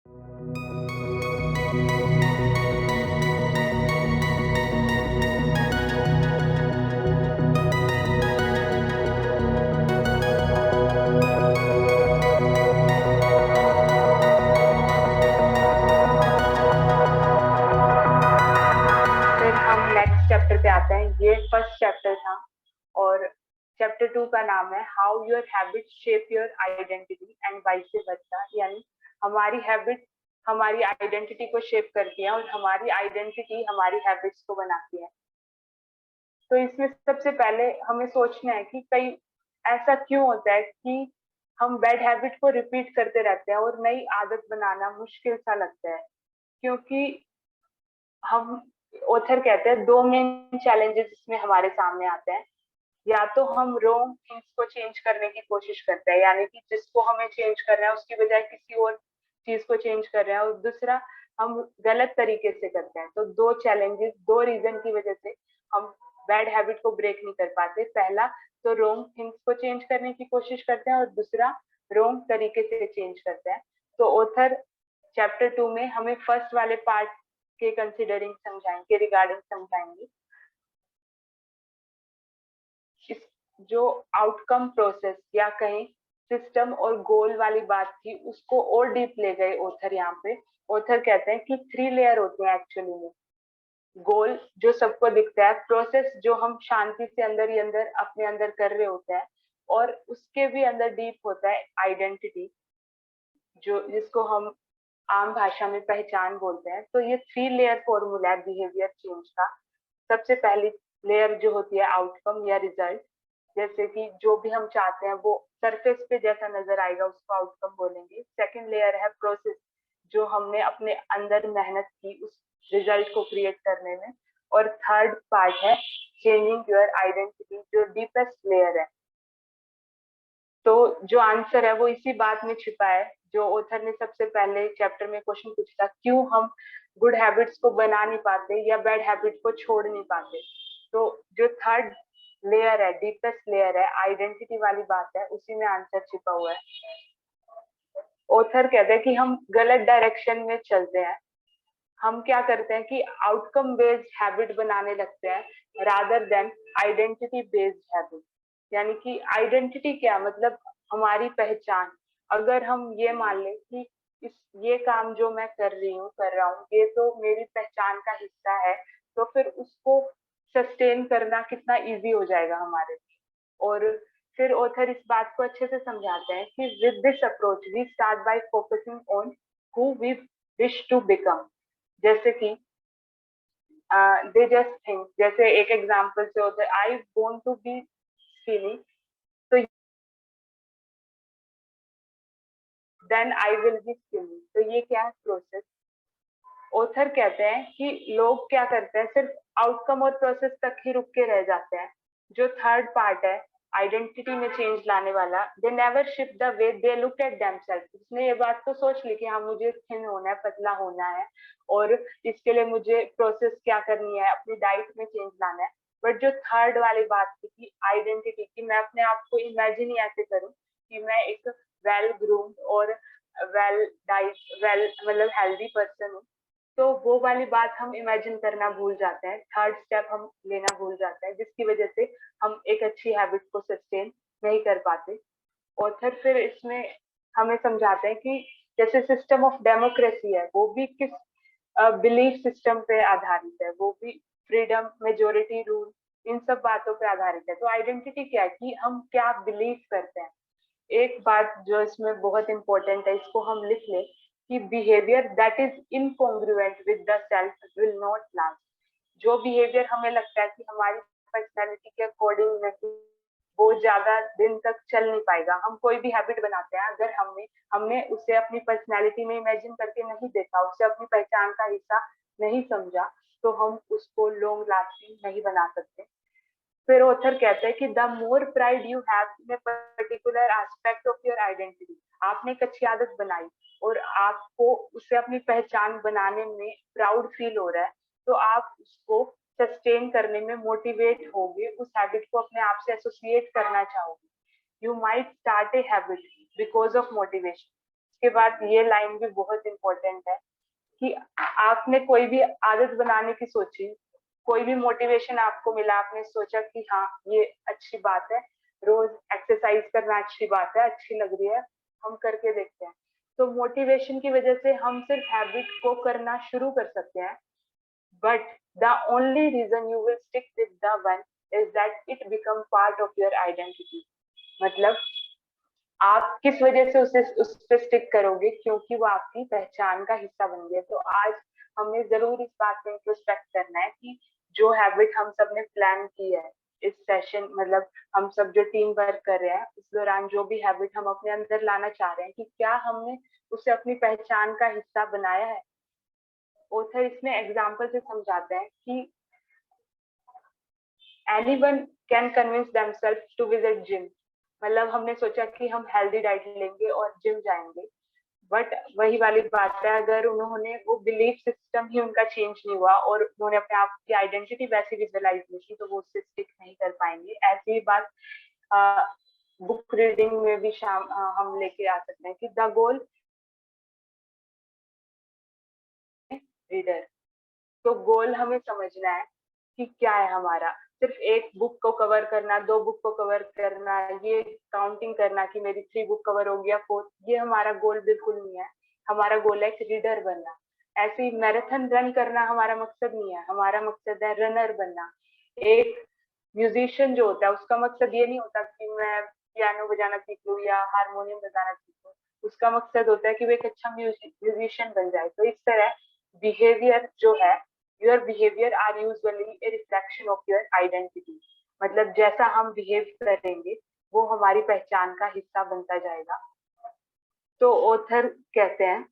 फिर हम next chapter पे आते हैं। ये फर्स्ट चैप्टर था और चैप्टर 2 का नाम है how your habit shape your identity and vice versa, यानी हमारी हैबिट हमारी आइडेंटिटी को शेप करती है और हमारी आइडेंटिटी हमारी हैबिट्स को बनाती है। तो इसमें सबसे पहले हमें सोचना है कि कई ऐसा क्यों होता है कि हम बैड हैबिट को रिपीट करते रहते हैं और नई आदत बनाना मुश्किल सा लगता है। क्योंकि हम ऑथर कहते हैं दो मेन चैलेंजेस इसमें हमारे सामने आते हैं। या तो हम रॉन्ग थिंग्स को चेंज करने की कोशिश करते हैं, यानी कि जिसको हमें चेंज करना है उसकी बजाय किसी और चीज को चेंज कर रहे हैं, और दूसरा हम गलत तरीके से करते हैं। तो दो चैलेंजेस, दो रीजन की वजह से हम बैड हैबिट को ब्रेक नहीं कर पाते। पहला तो रॉन्ग थिंग्स को चेंज करने की कोशिश करते हैं और दूसरा रॉन्ग तरीके से चेंज करते हैं। तो ऑथर चैप्टर 2 में हमें फर्स्ट वाले पार्ट के कंसिडरिंग समझाएंगे, रिगार्डिंग समझाएंगे। इस जो आउटकम प्रोसेस या कहीं सिस्टम और गोल वाली बात थी उसको और डीप ले गए ऑथर यहाँ पे। ऑथर कहते हैं कि 3 लेयर होते हैं एक्चुअली में। गोल जो सबको दिखता है, प्रोसेस जो हम शांति से अंदर ही अंदर अपने अंदर कर रहे होते हैं, और उसके भी अंदर डीप होता है आइडेंटिटी, जो जिसको हम आम भाषा में पहचान बोलते हैं। तो ये 3 लेयर फॉर्मूला है बिहेवियर चेंज का। सबसे पहली लेयर जो होती है आउटकम या रिजल्ट, जैसे कि जो भी हम चाहते हैं वो सरफेस पे जैसा नजर आएगा उसको आउटकम बोलेंगे। सेकंड लेयर है प्रोसेस, जो हमने अपने अंदर मेहनत की उस रिजल्ट को क्रिएट करने में। और थर्ड पार्ट है चेंजिंग योर आइडेंटिटी, जो डीपेस्ट लेयर है। तो जो आंसर है वो इसी बात में छिपा है जो ऑथर ने सबसे पहले चैप्टर में क्वेश्चन पूछा था, क्यों हम गुड हैबिट्स को बना नहीं पाते या बैड हैबिट को छोड़ नहीं पाते। तो जो थर्ड लेयर है, डीपेस्ट लेयर है, आइडेंटिटी वाली बात है, उसी में आंसर छिपा हुआ है। ऑथर कहते हैं कि हम गलत डायरेक्शन में चलते हैं। हम क्या करते हैं कि आउटकम बेस्ड हैबिट बनाने लगते हैं rather than identity based habit. यानी कि आइडेंटिटी क्या मतलब हमारी पहचान। अगर हम ये मान लें कि ये काम जो मैं कर रहा हूँ ये तो मेरी पहचान का हिस्सा है, तो फिर उसको सस्टेन करना कितना इजी हो जाएगा हमारे लिए। और फिर ऑथर इस बात को अच्छे से समझाते हैं कि with this approach we start by focusing on who we wish to become. जैसे कि दे जस्ट थिंक, जैसे एक एग्जांपल से होता है I want to be skinny, तो then I will be skinny. तो ये क्या है प्रोसेस। ऑथर कहते हैं कि लोग क्या करते हैं सिर्फ आउटकम और प्रोसेस तक ही रुक के रह जाते हैं। जो थर्ड पार्ट है आइडेंटिटी में चेंज लाने वाला, they never shift the way they look at themselves. उसने ये बात तो सोच ली कि हाँ मुझे थिन होना है, पतला होना है, और इसके लिए मुझे प्रोसेस क्या करनी है, अपनी डाइट में चेंज लाना है। बट जो थर्ड वाली बात थी कि आइडेंटिटी की, मैं अपने आप को इमेजिन ही ऐसे करूं कि मैं एक वेल ग्रूम्ड और वेल डाइट वेल मतलब हेल्दी पर्सन हूँ। तो वो वाली बात हम इमेजिन करना भूल जाते हैं, थर्ड स्टेप हम लेना भूल जाते हैं, जिसकी वजह से हम एक अच्छी हैबिट को सस्टेन नहीं कर पाते। ऑथर फिर इसमें हमें समझाते हैं कि जैसे सिस्टम ऑफ डेमोक्रेसी है वो भी किस बिलीफ सिस्टम पे आधारित है, वो भी फ्रीडम, मेजोरिटी रूल, इन सब बातों पे आधारित है। तो आइडेंटिटी क्या है कि हम क्या बिलीव करते हैं। एक बात जो इसमें बहुत इंपॉर्टेंट है, इसको हम लिख लें कि behaviour that is incongruent with the self will not last. जो बिहेवियर हमें लगता है कि हमारी पर्सनैलिटी के अकॉर्डिंग नहीं, वो ज्यादा दिन तक चल नहीं पाएगा। हम कोई भी हैबिट बनाते हैं, अगर हमने हमने उसे अपनी पर्सनैलिटी में इमेजिन करके नहीं देखा, उसे अपनी पहचान का हिस्सा नहीं समझा, तो हम उसको लॉन्ग लास्टिंग नहीं बना सकते। फिर ऑथर कहते हैं कि the more pride you have in a particular aspect of your identity, आपने एक अच्छी आदत बनाई और आपको उसे अपनी पहचान बनाने में प्राउड फील हो रहा है, तो आप उसको सस्टेन करने में मोटिवेट होगे, उस हैबिट को अपने आप से एसोसिएट करना चाहोगे। You might start a habit because of motivation. उसके बाद ये लाइन भी बहुत इंपॉर्टेंट है कि आपने कोई भी आदत बनाने की सोची, कोई भी मोटिवेशन आपको मिला, आपने सोचा कि हाँ ये अच्छी बात है, रोज एक्सरसाइज करना अच्छी बात है, अच्छी लग रही है, हम करके देखते हैं। तो मोटिवेशन की वजह से हम सिर्फ हैबिट को करना शुरू कर सकते हैं, but the only reason you will stick with the one is that it become part of your identity. मतलब आप किस वजह से उस पे स्टिक करोगे, क्योंकि वो आपकी पहचान का हिस्सा बन गया। तो आज हमें जरूर इस बात पे इंट्रोस्पेक्ट करना है कि जो हैबिट हम सब ने प्लान की है इस सेशन, मतलब हम सब जो टीम वर्क कर रहे हैं इस दौरान, जो भी हैबिट हम अपने अंदर लाना चाह रहे हैं, कि क्या हमने उसे अपनी पहचान का हिस्सा बनाया है। ऑथर इसमें एग्जाम्पल से समझाते हैं कि anyone can convince themselves to visit gym. मतलब हमने सोचा कि हम हेल्दी डाइट लेंगे और जिम जाएंगे, बट वही वाली बात है, अगर उन्होंने वो बिलीफ सिस्टम ही उनका चेंज नहीं हुआ और उन्होंने अपने आप की आइडेंटिटी वैसे विजुअलाइज नहीं की, तो वो उससे स्टिक नहीं कर पाएंगे। ऐसी ही बात बुक रीडिंग में भी हम लेके आ सकते हैं कि द गोल रीडर। तो गोल हमें समझना है कि क्या है हमारा। सिर्फ एक बुक को कवर करना, दो बुक को कवर करना, ये काउंटिंग करना कि मेरी 3 बुक कवर हो गया, 4, ये हमारा गोल बिल्कुल नहीं है। हमारा गोल है एक रीडर बनना। ऐसी मैराथन रन करना हमारा मकसद नहीं है, हमारा मकसद है रनर बनना। एक म्यूजिशियन जो होता है उसका मकसद ये नहीं होता कि मैं पियानो बजाना सीख लूं या हारमोनियम बजाना सीख लूं, उसका मकसद होता है कि वो एक अच्छा म्यूजिशियन बन जाए। तो इस तरह बिहेवियर जो है, your behaviour are usually a reflection of your identity. मतलब जैसा हम बिहेव करेंगे वो हमारी पहचान का हिस्सा बनता जाएगा। तो ऑथर कहते हैं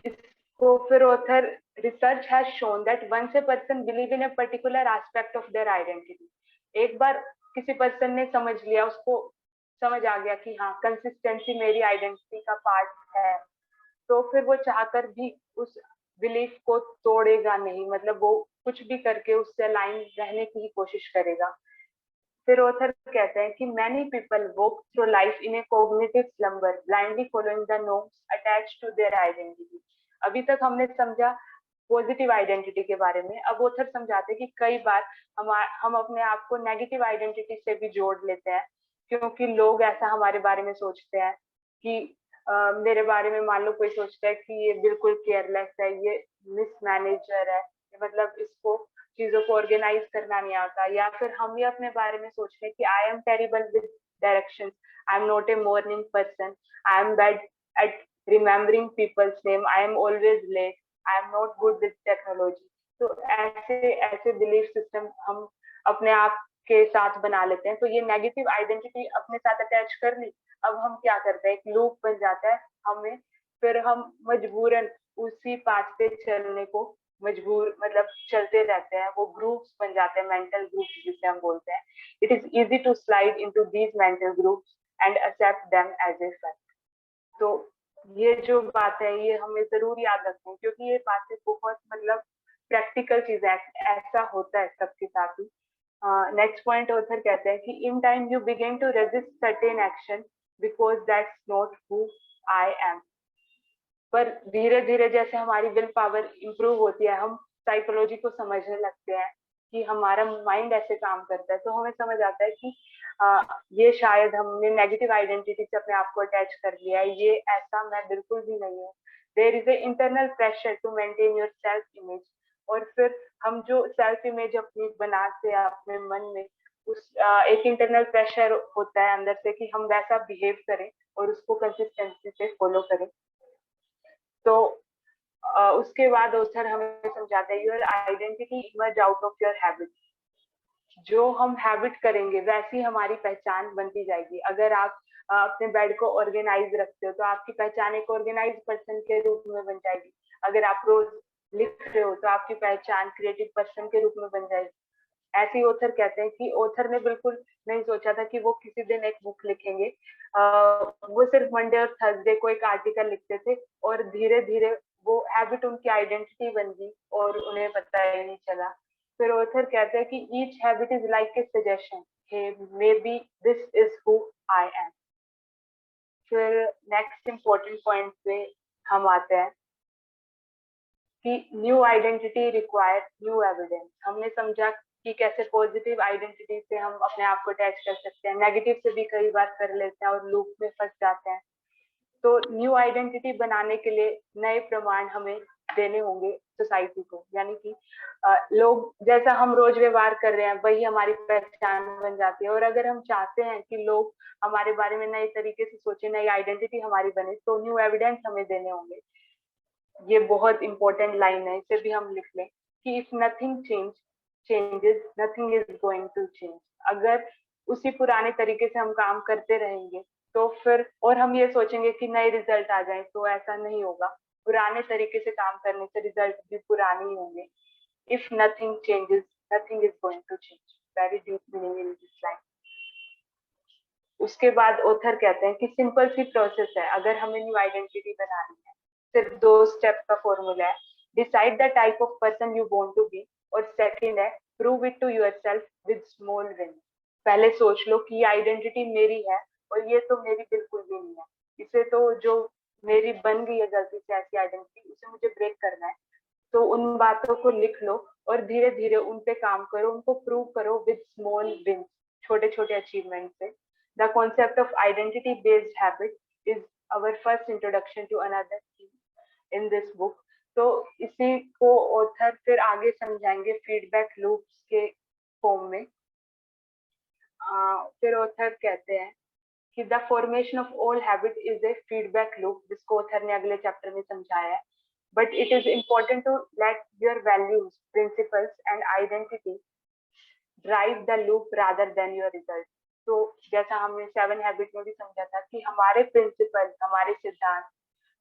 इसको, फिर author, research has shown that once a person believe in a particular aspect of their identity. एक बार किसी पर्सन ने समझ लिया, उसको समझ आ गया कि हाँ कंसिस्टेंसी मेरी आइडेंटिटी का पार्ट है, तो फिर वो चाहकर भी उस बिलीफ को तोड़ेगा नहीं। मतलब वो कुछ भी करके उससे अलाइन रहने की ही कोशिश करेगा। फिर ऑथर कहते हैं कि many people walk through life in a cognitive slumber blindly following the norms attached to their identity. अभी तक हमने समझा पॉजिटिव आइडेंटिटी के बारे में। अब ऑथर समझाते हैं कि कई बार हम अपने आप को नेगेटिव आइडेंटिटी से भी जोड़ लेते हैं, क्योंकि लोग ऐसा हमारे बारे में सोचते हैं कि मेरे बारे में मान लो कोई सोचता है कि ये बिल्कुल केयरलेस है, ये मिसमैनेजर है, मतलब इसको चीजों को ऑर्गेनाइज करना नहीं आता। या फिर हम ये अपने बारे में सोचते हैं कि I am terrible with directions, I am not a morning person, I am bad at remembering people's name, I am always late, I am not good with technology. तो ऐसे ऐसे बिलीफ सिस्टम हम अपने आप के साथ बना लेते हैं। तो ये नेगेटिव आइडेंटिटी अपने साथ अटैच कर ली। अब हम क्या करते हैं, एक लूप बन जाता है हमें, फिर हम मजबूरन उसी पाथ पे चलने को मजबूर, मतलब चलते रहते हैं। वो ग्रुप्स बन जाते हैं, मेंटल ग्रुप्स जिसे हम बोलते हैं। It is easy to slide into these mental groups and accept them as a fact. तो ये जो बात है ये हमें जरूर याद रखनी है, क्योंकि ये बातें बहुत मतलब प्रैक्टिकल चीज है, ऐसा होता है सबके साथ ही। नेक्स्ट पॉइंट ऑथर कहते हैं कि in time you begin to resist certain action because that's not who I am. पर धीरे धीरे जैसे हमारी विल पावर इंप्रूव होती है, हम साइकोलॉजी को समझने लगते हैं कि हमारा माइंड ऐसे काम करता है, तो हमें समझ आता है कि ये शायद हमने नेगेटिव आइडेंटिटी से अपने आप को अटैच कर लिया है, ये ऐसा मैं बिल्कुल भी नहीं हूँ। There is a internal pressure to maintain your self image. और फिर हम जो सेल्फ इमेज अपनी बनाते हैं अपने मन में, उस एक इंटरनल प्रेशर होता है अंदर से कि हम वैसा बिहेव करें और उसको कंसिस्टेंसी से फॉलो करें। तो उसके बाद ऑथर हमें समझाते हैं your identity emerge out of your habit. जो हम हैबिट करेंगे वैसी हमारी पहचान बनती जाएगी। अगर आप अपने बेड को ऑर्गेनाइज रखते हो तो आपकी पहचान एक ऑर्गेनाइज पर्सन के रूप में बन जाएगी। अगर आप रोज लिख रहे हो तो आपकी पहचान क्रिएटिव पर्सन के रूप में बन जाएगी। ऐसे ही ऑथर कहते हैं कि ऑथर ने बिल्कुल नहीं सोचा था कि वो किसी दिन एक बुक लिखेंगे। वो सिर्फ मंडे और थर्सडे को एक आर्टिकल लिखते थे और धीरे धीरे वो हैबिट उनकी आइडेंटिटी बन गई और उन्हें पता ही नहीं चला। फिर ऑथर कहते हैं कि each habit is like a suggestion, hey maybe this is who I am. फिर नेक्स्ट इम्पोर्टेंट पॉइंट पे हम आते हैं कि new identity require new evidence. हमने समझा कि कैसे पॉजिटिव आइडेंटिटी से हम अपने आप को अटैच कर सकते हैं, नेगेटिव से भी कई बार कर लेते हैं और लूप में फंस जाते हैं। तो न्यू आइडेंटिटी बनाने के लिए नए प्रमाण हमें देने होंगे सोसाइटी को, यानी कि लोग जैसा हम रोज व्यवहार कर रहे हैं वही हमारी पहचान बन जाती है। और अगर हम चाहते हैं कि लोग हमारे बारे में नए तरीके से सोचे, नई आइडेंटिटी हमारी बने, तो न्यू एविडेंस हमें देने होंगे। ये बहुत इंपॉर्टेंट लाइन है, इसे भी हम लिख लें कि if nothing changes nothing is going to change. अगर उसी पुराने तरीके से हम काम करते रहेंगे तो फिर, और हम ये सोचेंगे कि नए रिजल्ट आ जाए, तो ऐसा नहीं होगा। पुराने तरीके से काम करने से रिजल्ट भी पुराने ही होंगे। If nothing changes nothing is going to change. Very deep meaning in this line. उसके बाद ऑथर कहते हैं कि सिंपल सी प्रोसेस है अगर हमें न्यू आइडेंटिटी बनानी है। सिर्फ 2 स्टेप का फॉर्मूला है। Decide the type of person you want to be, और सेकंड है prove it to yourself with small win. पहले सोच लो कि ये आइडेंटिटी मेरी है और ये तो मेरी बिल्कुल भी नहीं है। इसे तो जो मेरी बन गई है गलती से ऐसी आइडेंटिटी, उसे मुझे ब्रेक करना है। तो उन बातों को लिख लो और धीरे धीरे उन पे काम करो, उनको प्रूव करो विद स्मॉल विन, छोटे छोटे अचीवमेंट से। The concept of identity based habit is our first introduction to another theme in this book. तो इसी को ऑथर फिर आगे समझाएंगे फीडबैक लूप्स के फॉर्म में। फिर ऑथर कहते हैं कि the formation of all habit is a feedback loop, जिसको ऑथर ने अगले चैप्टर में समझाया है। But it is important to let your values, principles, and identity drive the loop rather than your result. तो जैसा हमने 7 हैबिट में भी समझा था कि हमारे प्रिंसिपल, हमारे सिद्धांत,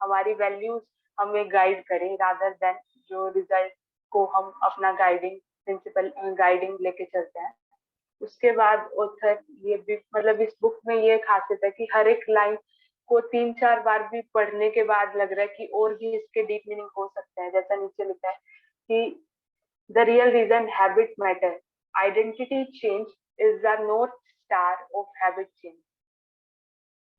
हमारी वैल्यूज हमें गाइड करें रादर देन जो रिजल्ट को हम अपना गाइडिंग प्रिंसिपल गाइडिंग लेके चलते हैं। उसके बाद ऑथर ये भी, मतलब इस बुक में ये खासियत है कि हर एक लाइन को 3-4 बार भी पढ़ने के बाद लग रहा है कि और भी इसके डीप मीनिंग हो सकते हैं। जैसा नीचे लिखा है कि the real reason habit matter, identity change is the north star of habit change.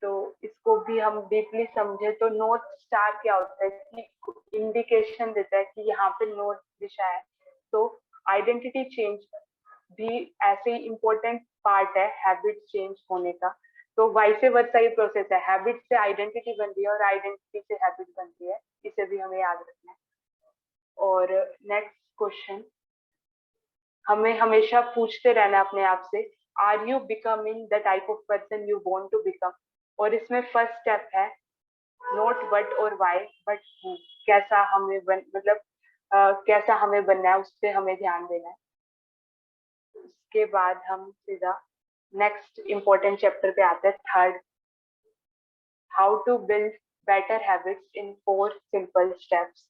तो इसको भी हम डीपली समझे तो नॉर्थ स्टार क्या होता है कि इंडिकेशन देता है कि यहाँ पे नॉर्थ दिशा है। तो आइडेंटिटी चेंज भी ऐसे ही इम्पोर्टेंट पार्ट है हैबिट चेंज होने का। तो वाइसे वर्सा ये प्रोसेस है, हैबिट से आइडेंटिटी बनती है और आइडेंटिटी से हैबिट बनती है। इसे भी हमें याद रखना है। और नेक्स्ट क्वेश्चन हमें हमेशा पूछते रहना अपने आप से, are you becoming the type of person you want to become. और इसमें फर्स्ट स्टेप है नॉट व्हाट और व्हाई बट हु। कैसा हमें मतलब कैसा हमें बनना है, उस पर हमें ध्यान देना है। उसके बाद हम सीधा नेक्स्ट इंपॉर्टेंट चैप्टर पे आते हैं, third, how to build better habits in 4 simple steps.